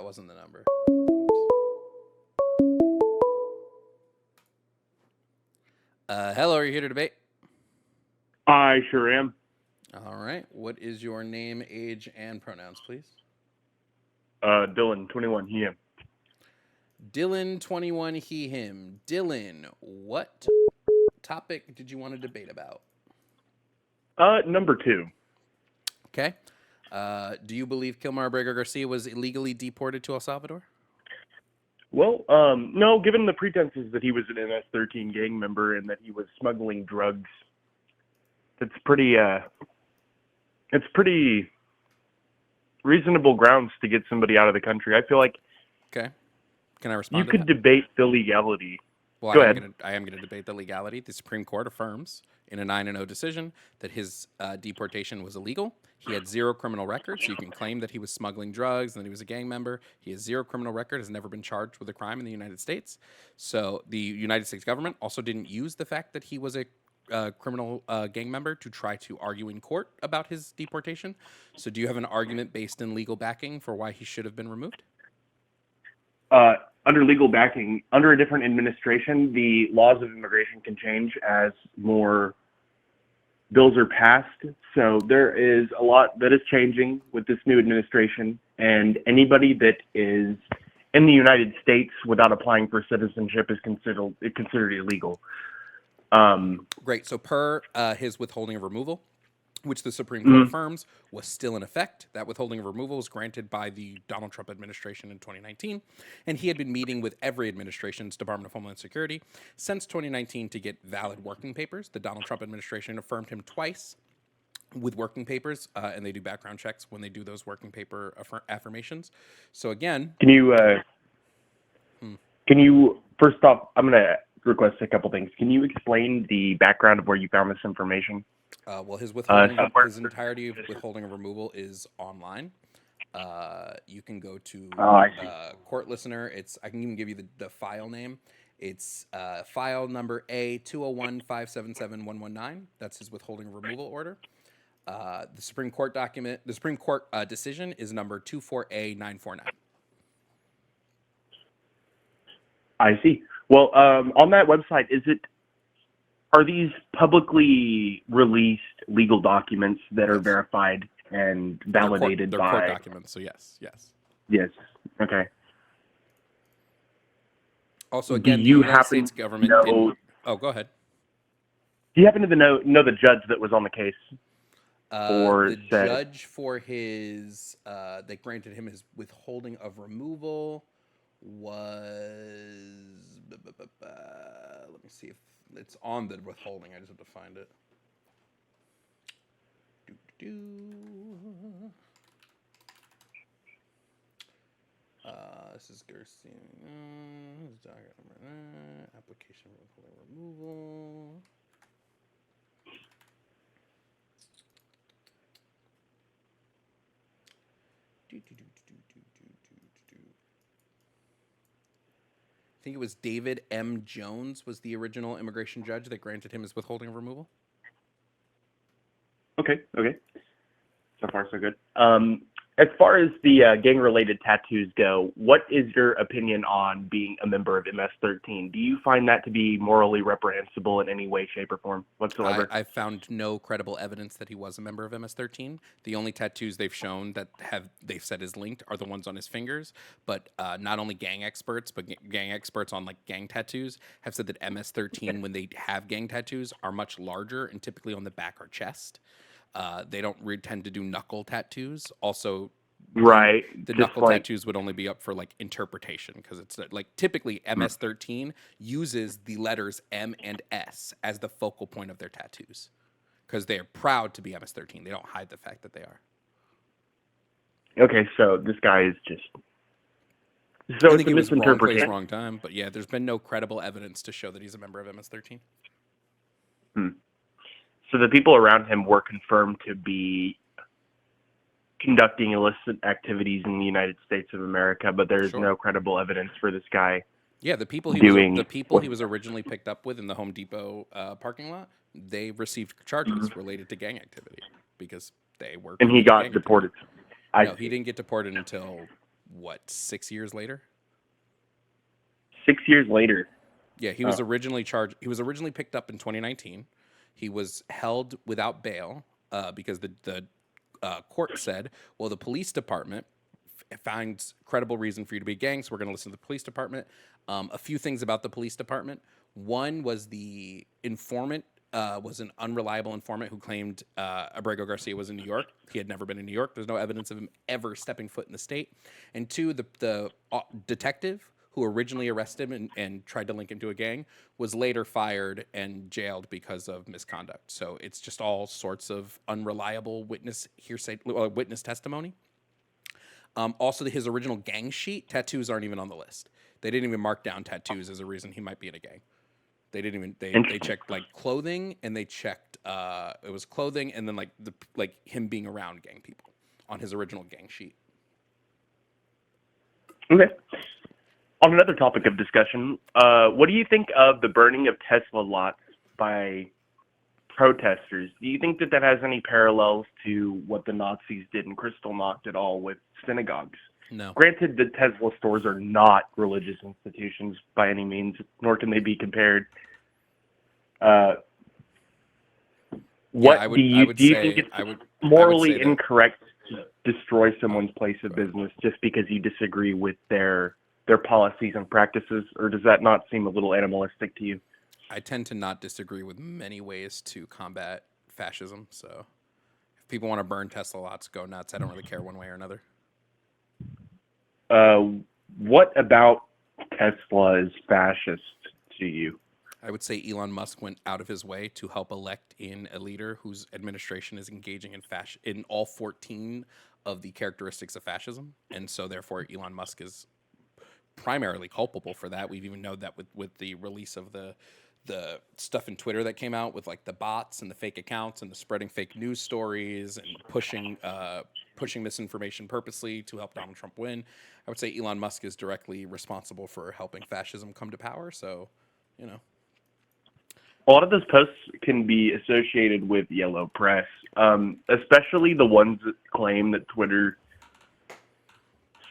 that wasn't the number. Hello, are you here to debate? I sure am. All right. What is your name, age, and pronouns, please? Dylan, 21, he, him. Dylan, 21, he, him. Dylan, what topic did you want to debate about? Number 2. Okay. Do you believe Kilmar Abrego Garcia was illegally deported to El Salvador? Well, no, given the pretenses that he was an MS-13 gang member and that he was smuggling drugs, it's pretty reasonable grounds to get somebody out of the country. I feel like Okay. Can I respond you to could that? debate the legality. Well, Go I ahead. am going to debate the legality. The Supreme Court affirms in a 9-0 decision that his deportation was illegal. He had 0 criminal record, so you can claim that he was smuggling drugs and that he was a gang member. He has 0 criminal record, has never been charged with a crime in the United States. So the United States government also didn't use the fact that he was a criminal gang member to try to argue in court about his deportation. So do you have an argument based in legal backing for why he should have been removed? Under legal backing, under a different administration, the laws of immigration can change as more bills are passed. So there is a lot that is changing with this new administration, and anybody that is in the United States without applying for citizenship is considered illegal. Great. So per his withholding of removal, which the Supreme Court affirms, was still in effect. That withholding of removal was granted by the Donald Trump administration in 2019, and he had been meeting with every administration's Department of Homeland Security since 2019 to get valid working papers. The Donald Trump administration affirmed him twice with working papers, and they do background checks when they do those working paper affirmations. So again, Can you first off, I'm going to request a couple things. Can you explain the background of where you found this information? Well, his entirety of withholding of removal is online. You can go to Court Listener. I can even give you the file name. It's file number A201577119. That's his withholding of removal order. The Supreme Court decision is number 24A949. I see. Well, on that website, are these publicly released legal documents that are verified and validated they're by court documents? So yes. Yes. Okay. Also, again, the United States government didn't. Oh, go ahead. Do you happen to know the judge that was on the case? Judge for his that granted him his withholding of removal was. Let me see if it's on the withholding. I just have to find it. This is Garcia. Application for withholding removal. I think it was David M. Jones was the original immigration judge that granted him his withholding of removal. Okay. So far, so good. As far as the gang-related tattoos go, what is your opinion on being a member of MS-13? Do you find that to be morally reprehensible in any way, shape, or form whatsoever? I've found no credible evidence that he was a member of MS-13. The only tattoos they've shown that they've said is linked are the ones on his fingers. But not only gang experts, but gang experts on like gang tattoos have said that MS-13, when they have gang tattoos, are much larger and typically on the back or chest. They don't tend to do knuckle tattoos. Also, right. The knuckle tattoos would only be up for like interpretation because it's like typically MS-13 uses the letters M and S as the focal point of their tattoos because they are proud to be MS-13. They don't hide the fact that they are. Okay, so this guy is just. So I think he was wrong place, wrong time. But yeah, there's been no credible evidence to show that he's a member of MS-13. So the people around him were confirmed to be conducting illicit activities in the United States of America, but there's no credible evidence for this guy. Yeah, the people he was originally picked up with in the Home Depot parking lot, they received charges related to gang activity because they were. And he got deported. No, he didn't get deported until 6 years later? 6 years later. Yeah, he was originally charged. He was originally picked up in 2019. He was held without bail because the court said, well, the police department finds credible reason for you to be a gang, so we're going to listen to the police department. A few things about the police department. One was the informant was an unreliable informant who claimed Abrego Garcia was in New York. He had never been in New York. There's no evidence of him ever stepping foot in the state. And two, the detective who originally arrested him and tried to link him to a gang was later fired and jailed because of misconduct. So it's just all sorts of unreliable witness testimony. Also, his original gang sheet, tattoos aren't even on the list. They didn't even mark down tattoos as a reason he might be in a gang. They didn't even they checked like clothing, and they checked it was clothing and then like him being around gang people on his original gang sheet. Okay. On another topic of discussion, what do you think of the burning of Tesla lots by protesters? Do you think that has any parallels to what the Nazis did in Kristallnacht at all with synagogues? No. Granted, the Tesla stores are not religious institutions by any means, nor can they be compared. Do you think it's morally incorrect to destroy someone's place of business just because you disagree with their policies and practices, or does that not seem a little animalistic to you? I tend to not disagree with many ways to combat fascism. So if people want to burn Tesla lots, go nuts. I don't really care one way or another. What about Tesla is fascist to you? I would say Elon Musk went out of his way to help elect in a leader whose administration is engaging in all 14 of the characteristics of fascism. And so therefore Elon Musk is primarily culpable for that. We've even known that with the release of the stuff in Twitter that came out with like the bots and the fake accounts and the spreading fake news stories and pushing misinformation purposely to help Donald Trump win. I would say Elon Musk is directly responsible for helping fascism come to power. So, you know. A lot of those posts can be associated with yellow press, especially the ones that claim that Twitter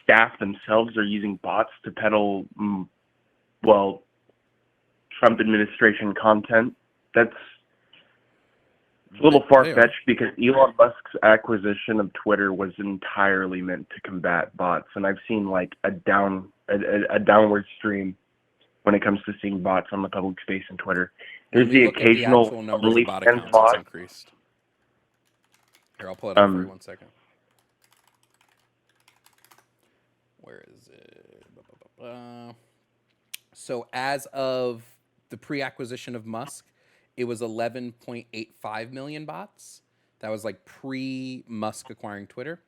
staff themselves are using bots to peddle, Trump administration content. That's a little far-fetched because Elon Musk's acquisition of Twitter was entirely meant to combat bots, and I've seen like a downward stream when it comes to seeing bots on the public space in Twitter. There's the occasional only bot accounts that's increased. Here, I'll pull it up for you 1 second. Where is it? So as of the pre-acquisition of Musk, it was 11.85 million bots. That was like pre-Musk acquiring Twitter.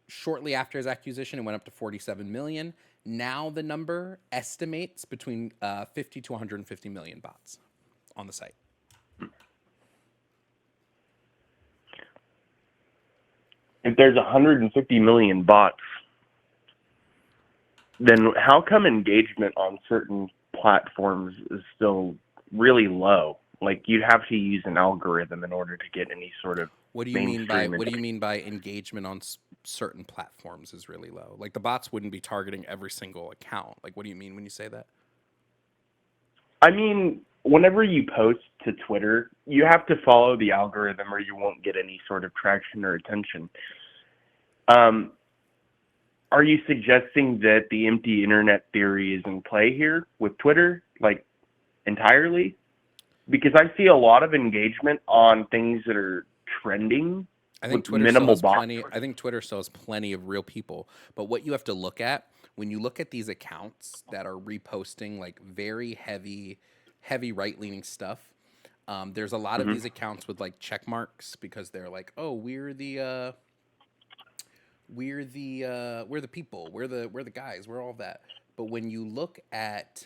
Shortly after his acquisition, it went up to 47 million. Now the number estimates between 50 to 150 million bots on the site. If there's 150 million bots, then how come engagement on certain platforms is still really low? Like, you'd have to use an algorithm in order to get any sort of What do you mean by engagement on certain platforms is really low? Like, the bots wouldn't be targeting every single account. Like, what do you mean when you say that? I mean, whenever you post to Twitter, you have to follow the algorithm or you won't get any sort of traction or attention. Are you suggesting that the empty internet theory is in play here with Twitter, like, entirely? Because I see a lot of engagement on things that are trending. I think Twitter still has plenty of real people. But what you have to look at, when you look at these accounts that are reposting like very heavy right-leaning stuff, there's a lot of these accounts with like check marks because they're like, oh, we're the people, we're the guys, we're all of that. But when you look at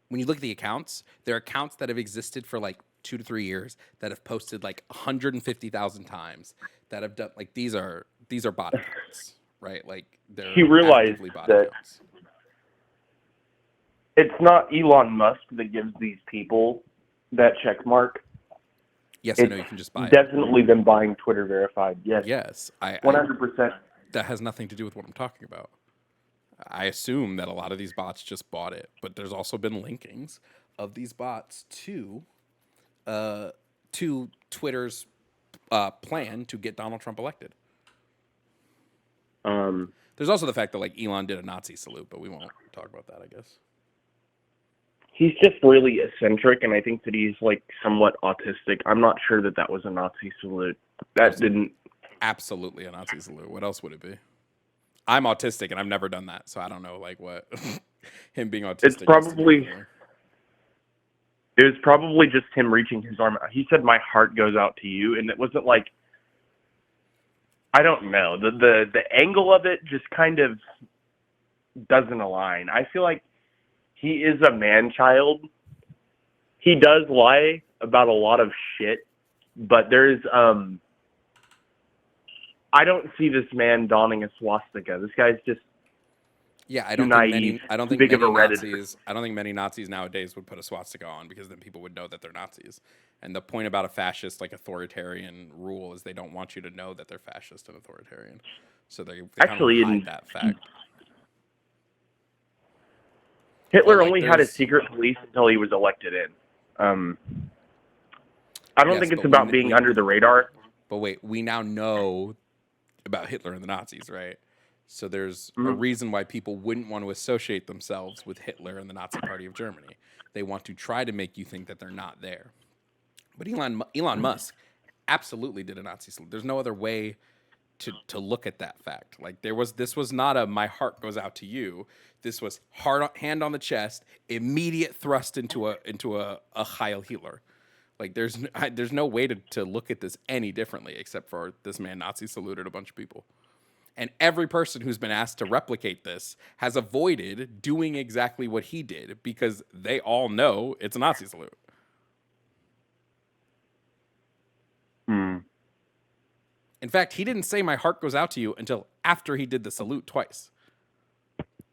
the accounts, there are accounts that have existed for like 2 to 3 years that have posted like 150,000 times that have done like these are bot accounts, right? Like they're actively bot accounts. It's not Elon Musk that gives these people that check mark. Yes, I know you can just buy it. Definitely them buying Twitter verified. Yes. Yes. 100%. that has nothing to do with what I'm talking about. I assume that a lot of these bots just bought it, but there's also been linkings of these bots to Twitter's plan to get Donald Trump elected. There's also the fact that like Elon did a Nazi salute, but we won't talk about that, I guess. He's just really eccentric, and I think that he's like somewhat autistic. I'm not sure that that was a Nazi salute. That didn't. Absolutely a Nazi salute. What else would it be? I'm autistic, and I've never done that, so I don't know like what him being autistic. It's probably. It was probably just him reaching his arm out. He said, "My heart goes out to you," and it wasn't like. I don't know. The angle of it just kind of doesn't align. I feel like he is a man-child. He does lie about a lot of shit, but there's I don't see this man donning a swastika. This guy's just I don't think many Nazis nowadays would put a swastika on, because then people would know that they're Nazis. And the point about a fascist, like authoritarian rule, is they don't want you to know that they're fascist and authoritarian. So they actually kind of hide that fact. Hitler only had a secret police until he was elected in. I don't think it's about being under the radar. But wait, we now know about Hitler and the Nazis, right? So there's a reason why people wouldn't want to associate themselves with Hitler and the Nazi Party of Germany. They want to try to make you think that they're not there. But Elon Musk absolutely did a Nazi salute. There's no other way to look at that fact. Like this was not a "my heart goes out to you." This was hand on the chest, immediate thrust into a Heil Hitler. Like there's no way to look at this any differently, except for this man Nazi saluted a bunch of people. And every person who's been asked to replicate this has avoided doing exactly what he did, because they all know it's a Nazi salute. In fact, he didn't say "my heart goes out to you" until after he did the salute twice.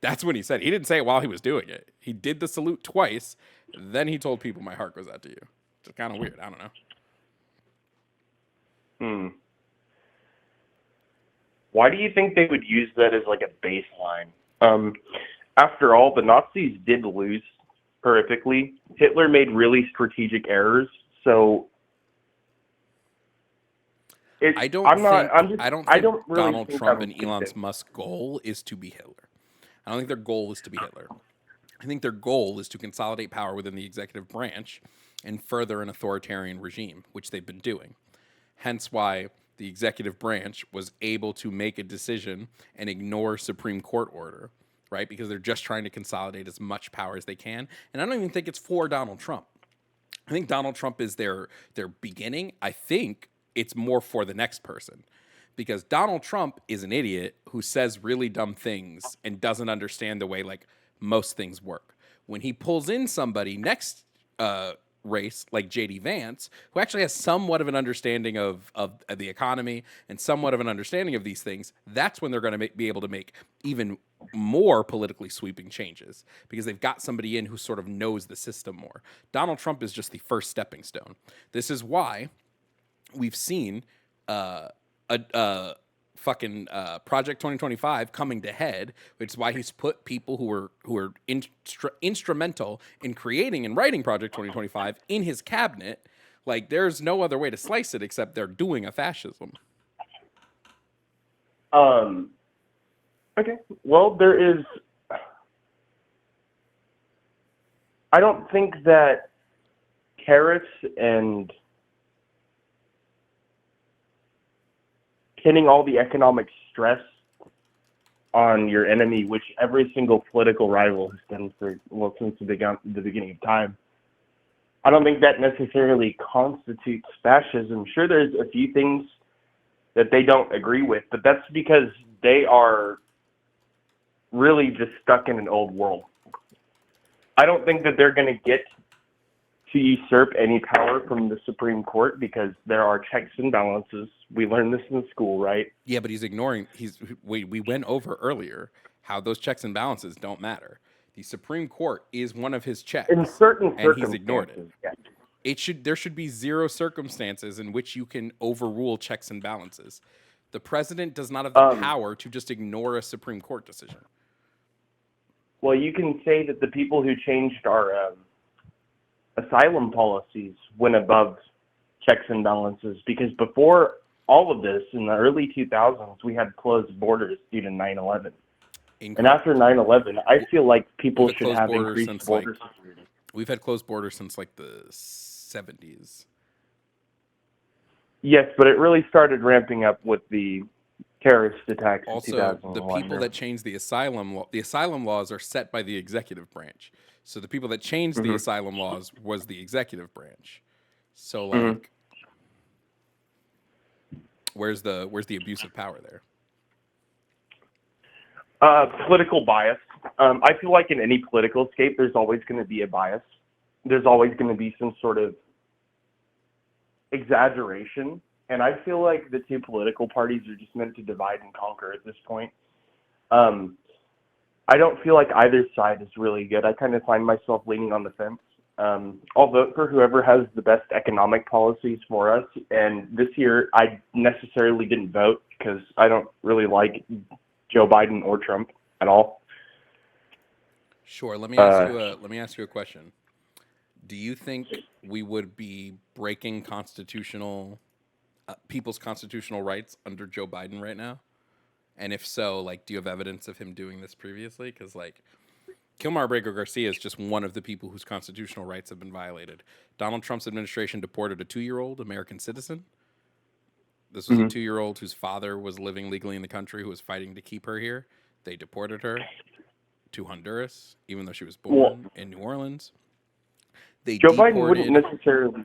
That's when he said it. He didn't say it while he was doing it. He did the salute twice, then he told people "my heart goes out to you." It's kind of weird. I don't know. Why do you think they would use that as like a baseline? After all, the Nazis did lose horrifically. Hitler made really strategic errors, so I don't think Donald Trump and Elon Musk's goal is to be Hitler. I don't think their goal is to be Hitler. I think their goal is to consolidate power within the executive branch and further an authoritarian regime, which they've been doing. Hence why the executive branch was able to make a decision and ignore Supreme Court order, right? Because they're just trying to consolidate as much power as they can. And I don't even think it's for Donald Trump. I think Donald Trump is their beginning. I think it's more for the next person, because Donald Trump is an idiot who says really dumb things and doesn't understand the way like most things work. When he pulls in somebody next race like JD Vance, who actually has somewhat of an understanding of the economy and somewhat of an understanding of these things, that's when they're going to be able to make even more politically sweeping changes, because they've got somebody in who sort of knows the system more. Donald Trump is just the first stepping stone. This is why we've seen Project 2025 coming to head, which is why he's put people who were instrumental in creating and writing Project 2025 in his cabinet. Like, there's no other way to slice it except they're doing a fascism. Okay. Well, there is. I don't think that tariffs and pinning all the economic stress on your enemy, which every single political rival has done since the beginning of time. I don't think that necessarily constitutes fascism. Sure, there's a few things that they don't agree with, but that's because they are really just stuck in an old world. I don't think that they're going to get to usurp any power from the Supreme Court, because there are checks and balances. We learned this in school, right? Yeah, but he's ignoring. We went over earlier how those checks and balances don't matter. The Supreme Court is one of his checks, in certain and he's ignored it. Yeah. There should be zero circumstances in which you can overrule checks and balances. The president does not have the power to just ignore a Supreme Court decision. Well, you can say that the people who changed our asylum policies went above checks and balances, because before all of this, in the early 2000s, we had closed borders due to 9/11. And after 9/11, I feel like people should have increased border security. We've had closed borders since like the 70s. Yes, but it really started ramping up with the terrorist attacks in Also, 2001. the people that changed the asylum laws are set by the executive branch. So the people that changed the asylum laws was the executive branch. So like, where's the abuse of power there? Political bias. I feel like in any political scape, there's always going to be a bias. There's always going to be some sort of exaggeration. And I feel like the two political parties are just meant to divide and conquer at this point. I don't feel like either side is really good. I kind of find myself leaning on the fence. I'll vote for whoever has the best economic policies for us. And this year, I necessarily didn't vote because I don't really like Joe Biden or Trump at all. Sure. Let me ask you a question. Do you think we would be breaking people's constitutional rights under Joe Biden right now? And if so, like, do you have evidence of him doing this previously? Because like, Kilmar Abrego Garcia is just one of the people whose constitutional rights have been violated. Donald Trump's administration deported a 2-year-old American citizen. This was a 2-year-old whose father was living legally in the country, who was fighting to keep her here. They deported her to Honduras, even though she was born in New Orleans. Joe Biden wouldn't necessarily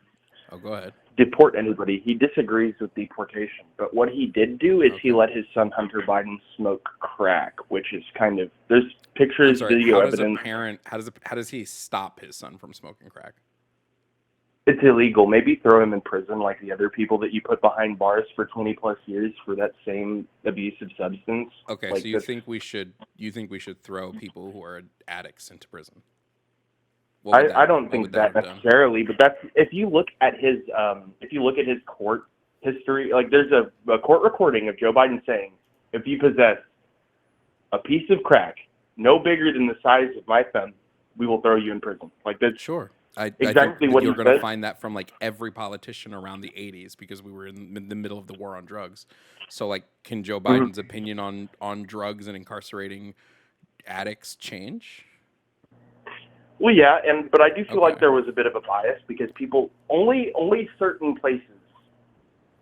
go ahead. Deport anybody. He disagrees with deportation. But what he did do is he let his son Hunter Biden smoke crack, which is kind of, there's pictures, video evidence. How does he stop his son from smoking crack? It's illegal. Maybe throw him in prison like the other people that you put behind bars for 20 plus years for that same abusive substance. Okay, like so you think we should throw people who are addicts into prison? I don't think that necessarily, but that's if you look at his court history, like there's a court recording of Joe Biden saying, if you possess a piece of crack no bigger than the size of my thumb, we will throw you in prison. Like that's sure. Exactly what you're going to find that from like every politician around the 80s because we were in the middle of the war on drugs. So like, can Joe Biden's opinion on drugs and incarcerating addicts change? Well, yeah, but I do feel like there was a bit of a bias because people only certain places.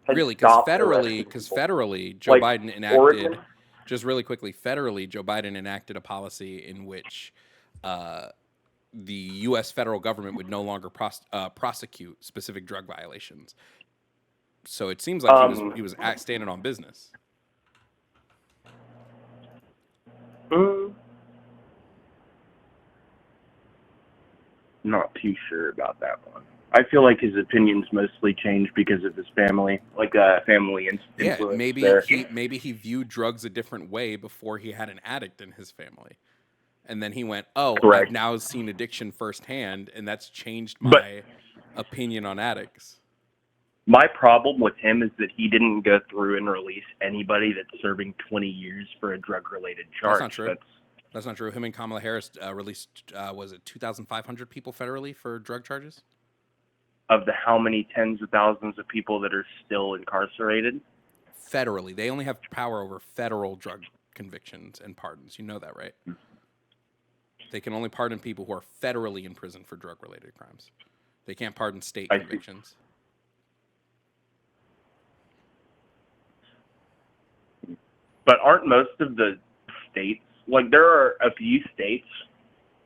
Really, because federally, Joe Biden enacted. Oregon? Just really quickly, federally, Joe Biden enacted a policy in which the U.S. federal government would no longer prosecute specific drug violations. So it seems like he was standing on business. Not too sure about that one. I feel like his opinions mostly changed because of his family, like family influence. Yeah, maybe he viewed drugs a different way before he had an addict in his family. And then he went, I've now seen addiction firsthand, and that's changed my opinion on addicts. My problem with him is that he didn't go through and release anybody that's serving 20 years for a drug-related charge. That's not true. That's not true. Him and Kamala Harris released, 2,500 people federally for drug charges? Of the how many tens of thousands of people that are still incarcerated? Federally. They only have power over federal drug convictions and pardons. You know that, right? They can only pardon people who are federally in prison for drug-related crimes. They can't pardon state convictions. But aren't most of the states, like there are a few states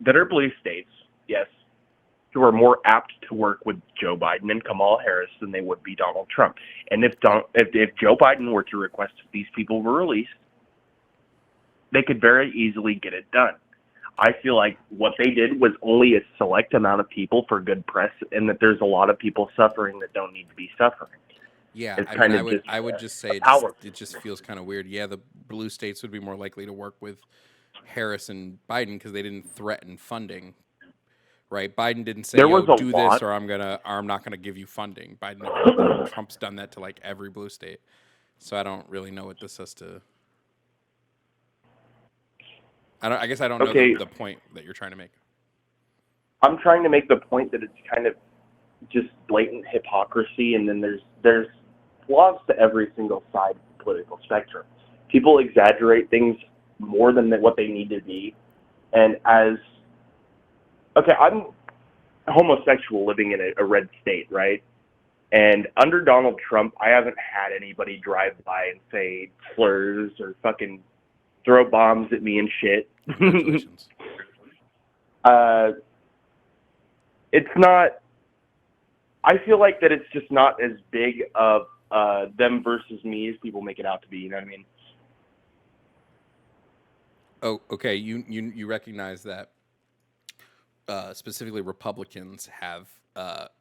that are blue states, yes, who are more apt to work with Joe Biden and Kamala Harris than they would be Donald Trump. And if Joe Biden were to request that these people were released, they could very easily get it done. I feel like what they did was only a select amount of people for good press, and that there's a lot of people suffering that don't need to be suffering. Yeah, I would just say it just feels kind of weird. Yeah, the blue states would be more likely to work with Harris and Biden because they didn't threaten funding, right? Biden didn't say, do this or I'm not gonna give you funding. Trump's done that to like every blue state. So I don't really know what this has to. I guess I don't know Okay, the point that you're trying to make. I'm trying to make the point that it's kind of just blatant hypocrisy, and then there's flaws to every single side of the political spectrum. People exaggerate things more than what they need to be, and I'm homosexual living in a red state, right? And under Donald Trump, I haven't had anybody drive by and say slurs or fucking throw bombs at me and shit. Congratulations. It's not. I feel like that it's just not as big of them versus me as people make it out to be. You know what I mean? Oh, okay. You recognize that specifically Republicans have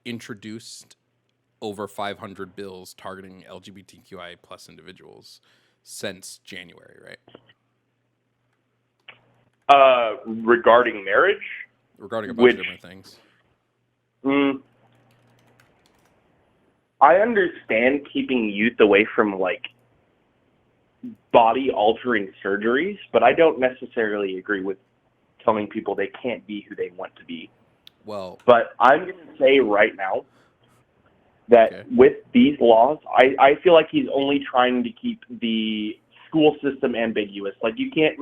introduced over 500 bills targeting LGBTQIA plus individuals since January, right? Regarding marriage, Regarding a bunch of different things. I understand keeping youth away from like body altering surgeries, but I don't necessarily agree with telling people they can't be who they want to be. Well, but I'm going to say right now that with these laws, I feel like he's only trying to keep the school system ambiguous. Like you can't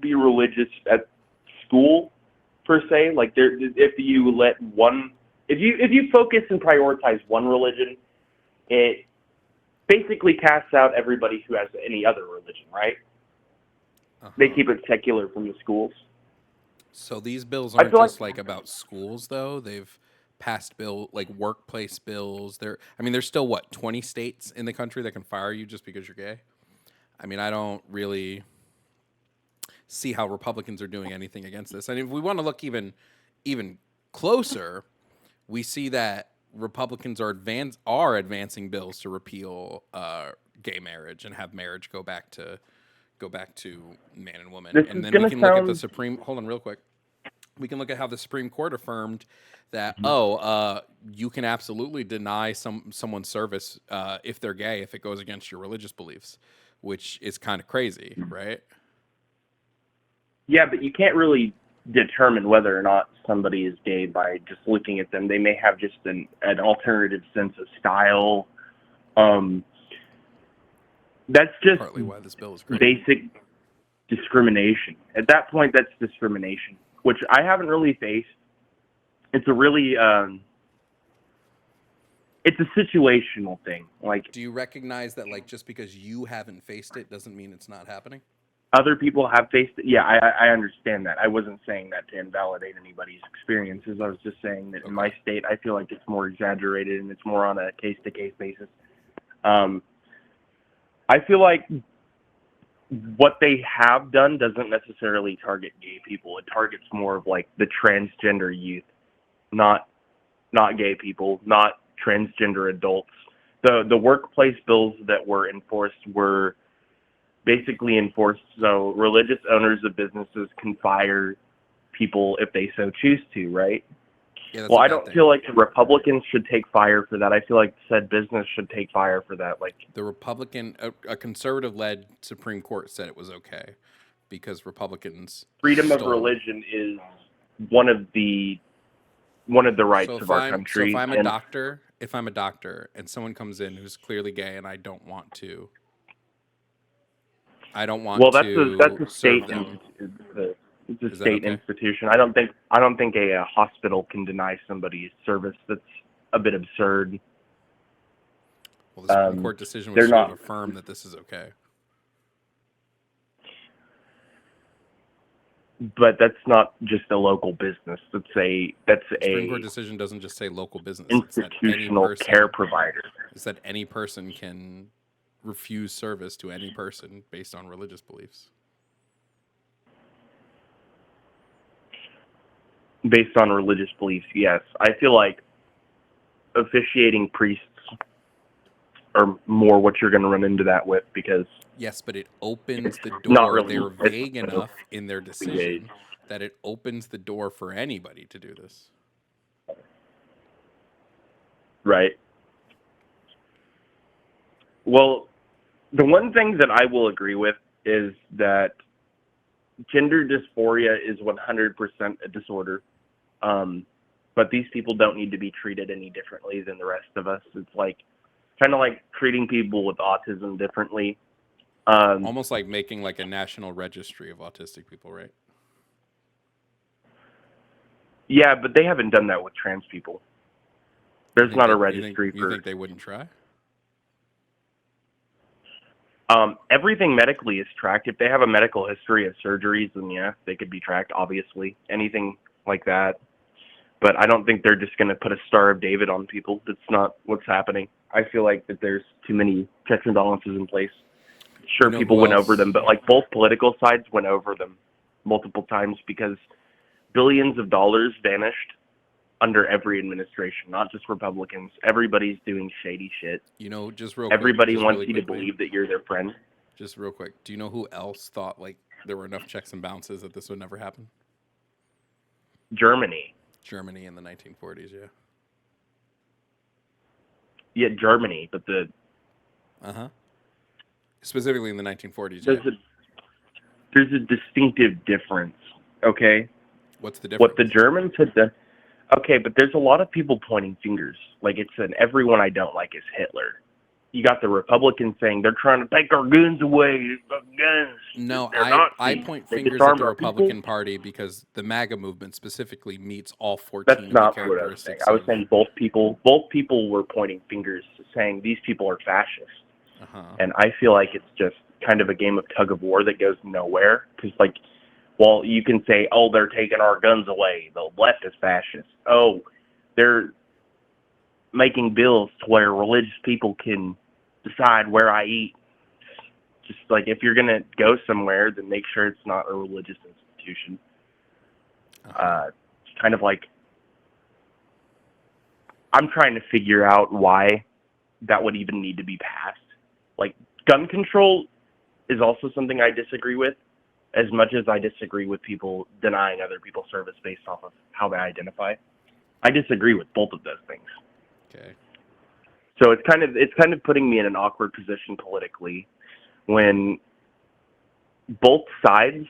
be religious at school per se. Like if you focus and prioritize one religion, it basically casts out everybody who has any other religion, right? They keep it secular from the schools. So these bills aren't just like about schools, though. They've passed workplace bills. There's still 20 states in the country that can fire you just because you're gay. I mean, I don't really see how Republicans are doing anything against this. And if we want to look even closer, we see that Republicans are advancing bills to repeal gay marriage and have marriage go back to man and woman. And then we can look at the Supreme. Hold on, real quick. We can look at how the Supreme Court affirmed that you can absolutely deny someone's service if they're gay if it goes against your religious beliefs, which is kind of crazy, right? Yeah, but you can't really determine whether or not somebody is gay by just looking at them. They may have just an alternative sense of style. That's just partly why this bill is great. Basic discrimination. At that point, that's discrimination, which I haven't really faced. It's a really it's a situational thing. Like, do you recognize that just because you haven't faced it doesn't mean it's not happening? Other people have faced it. Yeah, I understand that. I wasn't saying that to invalidate anybody's experiences. I was just saying that in my state, I feel like it's more exaggerated and it's more on a case-to-case basis. I feel like what they have done doesn't necessarily target gay people. It targets more of like the transgender youth, not gay people, not transgender adults. The workplace bills that were enforced were basically enforced so religious owners of businesses can fire people if they so choose to, right? Yeah, well, I don't feel like the Republicans should take fire for that. I feel like said business should take fire for that. Like a conservative-led Supreme Court said it was okay because Republicans freedom of religion is one of the rights of our country. So if I'm a doctor and someone comes in who's clearly gay and I don't want to that's a state them. It's a state institution. I don't think a hospital can deny somebody service. That's a bit absurd. Well, the Supreme Court decision was to affirm that this is okay. But that's not just a local business. The Supreme Court decision doesn't just say local business. Institutional care provider. It's that any person can refuse service to any person based on religious beliefs. Based on religious beliefs, yes. I feel like officiating priests are more what you're going to run into that with because... Yes, but it opens the door. They were vague enough in their decision that it opens the door for anybody to do this. Right. Well, the one thing that I will agree with is that gender dysphoria is 100% a disorder. But these people don't need to be treated any differently than the rest of us. It's like kind of like treating people with autism differently. Almost like making like a national registry of autistic people, right? Yeah, but they haven't done that with trans people. There's not a registry You for think they wouldn't try? everything medically is tracked. If they have a medical history of surgeries, then yeah, they could be tracked, obviously. Anything like that. But I don't think they're just going to put a Star of David on people. That's not what's happening. I feel like that there's too many checks and balances in place. Sure, people went over them, but like both political sides went over them multiple times because billions of dollars vanished under every administration, not just Republicans. Everybody's doing shady shit. Just real Everybody quick, wants you to believe that you're their friend. Just real quick, do you know who else thought like there were enough checks and balances that this would never happen? Germany in the 1940s, yeah. Yeah, Germany, but the specifically in the 1940s. There's a distinctive difference. Okay, what's the difference? What the Germans had done. Okay, but there's a lot of people pointing fingers. Like it's an everyone I don't like is Hitler. You got the Republicans saying they're trying to take our guns away. Guns. No, I point fingers at the Republican Party because the MAGA movement specifically meets all 14 That's of the not characteristics. What I was saying. Both people were pointing fingers, saying these people are fascist. And I feel like it's just kind of a game of tug of war that goes nowhere. Because like, well, you can say, oh, they're taking our guns away. The left is fascist. Oh, they're making bills to where religious people can decide where I eat. Just like if you're gonna go somewhere, then make sure it's not a religious institution. It's kind of like I'm trying to figure out why that would even need to be passed. Like gun control is also something I disagree with, as much as I disagree with people denying other people service based off of how they identify. I disagree with both of those things. Okay. So it's kind of putting me in an awkward position politically when both sides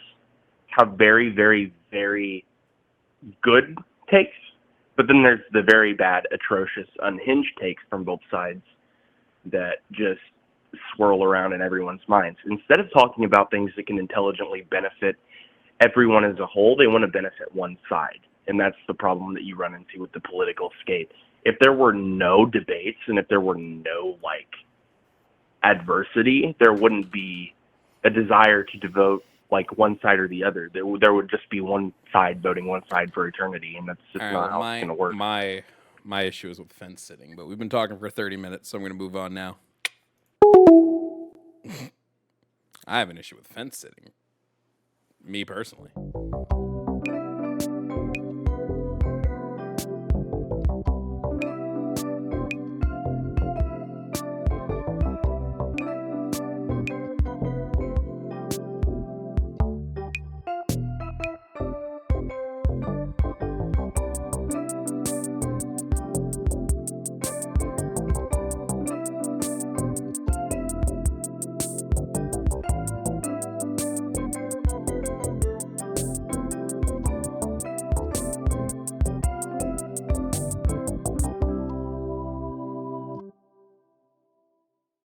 have very, very, very good takes, but then there's the very bad, atrocious, unhinged takes from both sides that just swirl around in everyone's minds. Instead of talking about things that can intelligently benefit everyone as a whole, they want to benefit one side. And that's the problem that you run into with the political scape. If there were no debates and if there were no adversity, there wouldn't be a desire to devote one side or the other. There would just be one side voting one side for eternity, and that's just not how it's going to work. My issue is with fence sitting, but we've been talking for 30 minutes, so I'm going to move on now. I have an issue with fence sitting. Me personally.